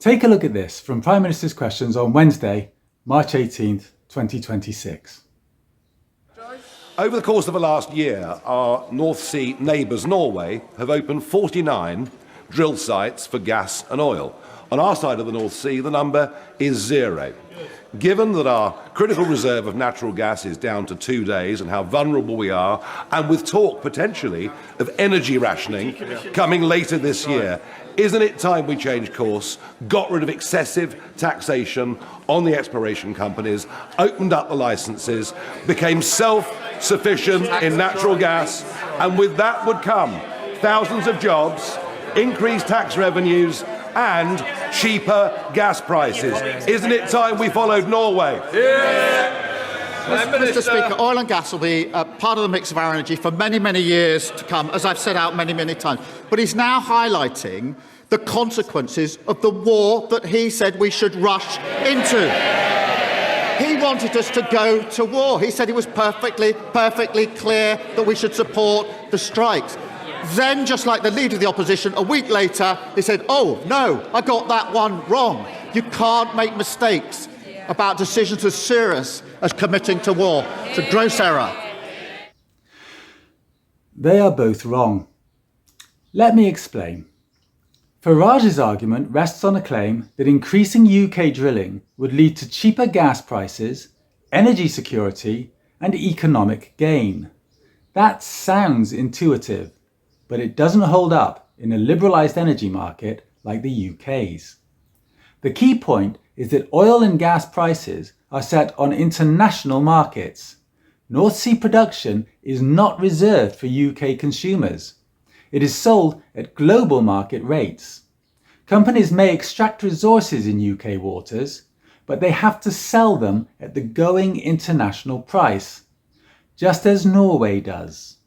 Take a look at this from Prime Minister's Questions on Wednesday, March 18th, 2026. Over the course of the last year, our North Sea neighbours, Norway, have opened 49 drill sites for gas and oil. On our side of the North Sea, the number is 0. Given that our critical reserve of natural gas is down to 2 days and how vulnerable we are, and with talk potentially of energy rationing coming later this year, isn't it time we changed course, got rid of excessive taxation on the exploration companies, opened up the licences, became self-sufficient in natural gas, and with that would come thousands of jobs, increased tax revenues, and cheaper gas prices. Isn't it time we followed Norway? Mr. Speaker, oil and gas will be part of the mix of our energy for many, many years to come, as I've set out many, many times. But he's now highlighting the consequences of the war that he said we should rush into. He wanted us to go to war. He said it was perfectly clear that we should support the strikes. Then, just like the Leader of the Opposition, a week later, he said, oh, no, I got that one wrong. You can't make mistakes about decisions as serious as committing to war. It's a gross error. They are both wrong. Let me explain. Farage's argument rests on a claim that increasing UK drilling would lead to cheaper gas prices, energy security, and economic gain. That sounds intuitive, but it doesn't hold up in a liberalised energy market like the UK's. The key point is that oil and gas prices are set on international markets. North Sea production is not reserved for UK consumers. It is sold at global market rates. Companies may extract resources in UK waters, but they have to sell them at the going international price, just as Norway does.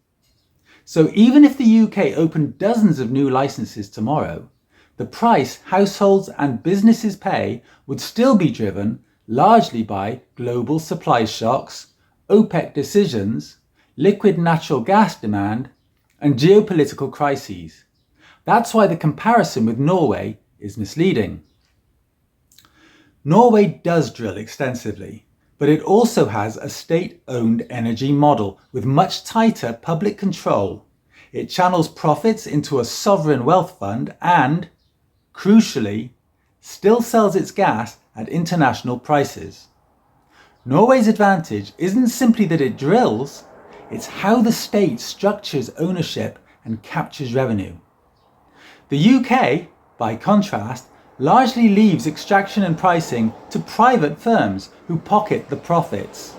So even if the UK opened dozens of new licences tomorrow, the price households and businesses pay would still be driven largely by global supply shocks, OPEC decisions, liquid natural gas demand, and geopolitical crises. That's why the comparison with Norway is misleading. Norway does drill extensively, but it also has a state-owned energy model with much tighter public control. It channels profits into a sovereign wealth fund and, crucially, still sells its gas at international prices. Norway's advantage isn't simply that it drills, it's how the state structures ownership and captures revenue. The UK, by contrast, largely leaves extraction and pricing to private firms who pocket the profits.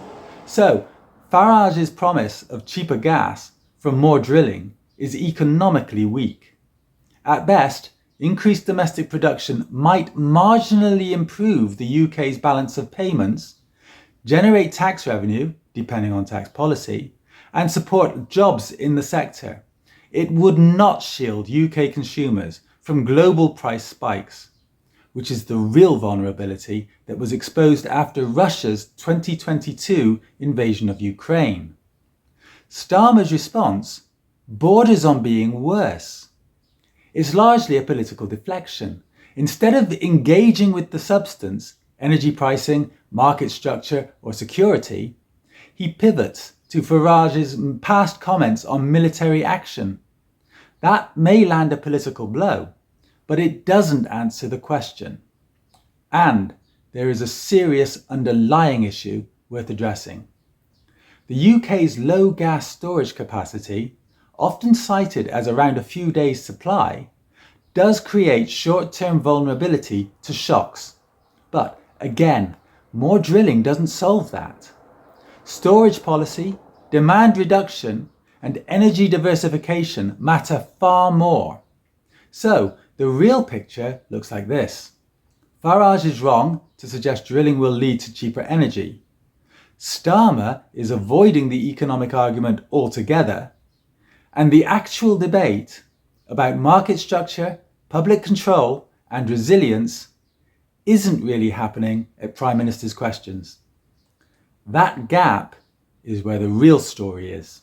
So, Farage's promise of cheaper gas from more drilling is economically weak. At best, increased domestic production might marginally improve the UK's balance of payments, generate tax revenue, depending on tax policy, and support jobs in the sector. It would not shield UK consumers from global price spikes, which is the real vulnerability that was exposed after Russia's 2022 invasion of Ukraine. Starmer's response borders on being worse. It's largely a political deflection. Instead of engaging with the substance, energy pricing, market structure, or security, he pivots to Farage's past comments on military action. That may land a political blow, but it doesn't answer the question. And there is a serious underlying issue worth addressing. The UK's low gas storage capacity, often cited as around a few days' supply, does create short-term vulnerability to shocks. But again, more drilling doesn't solve that. Storage policy, demand reduction, and energy diversification matter far more. So, the real picture looks like this. Farage is wrong to suggest drilling will lead to cheaper energy. Starmer is avoiding the economic argument altogether. And the actual debate about market structure, public control, and resilience isn't really happening at Prime Minister's Questions. That gap is where the real story is.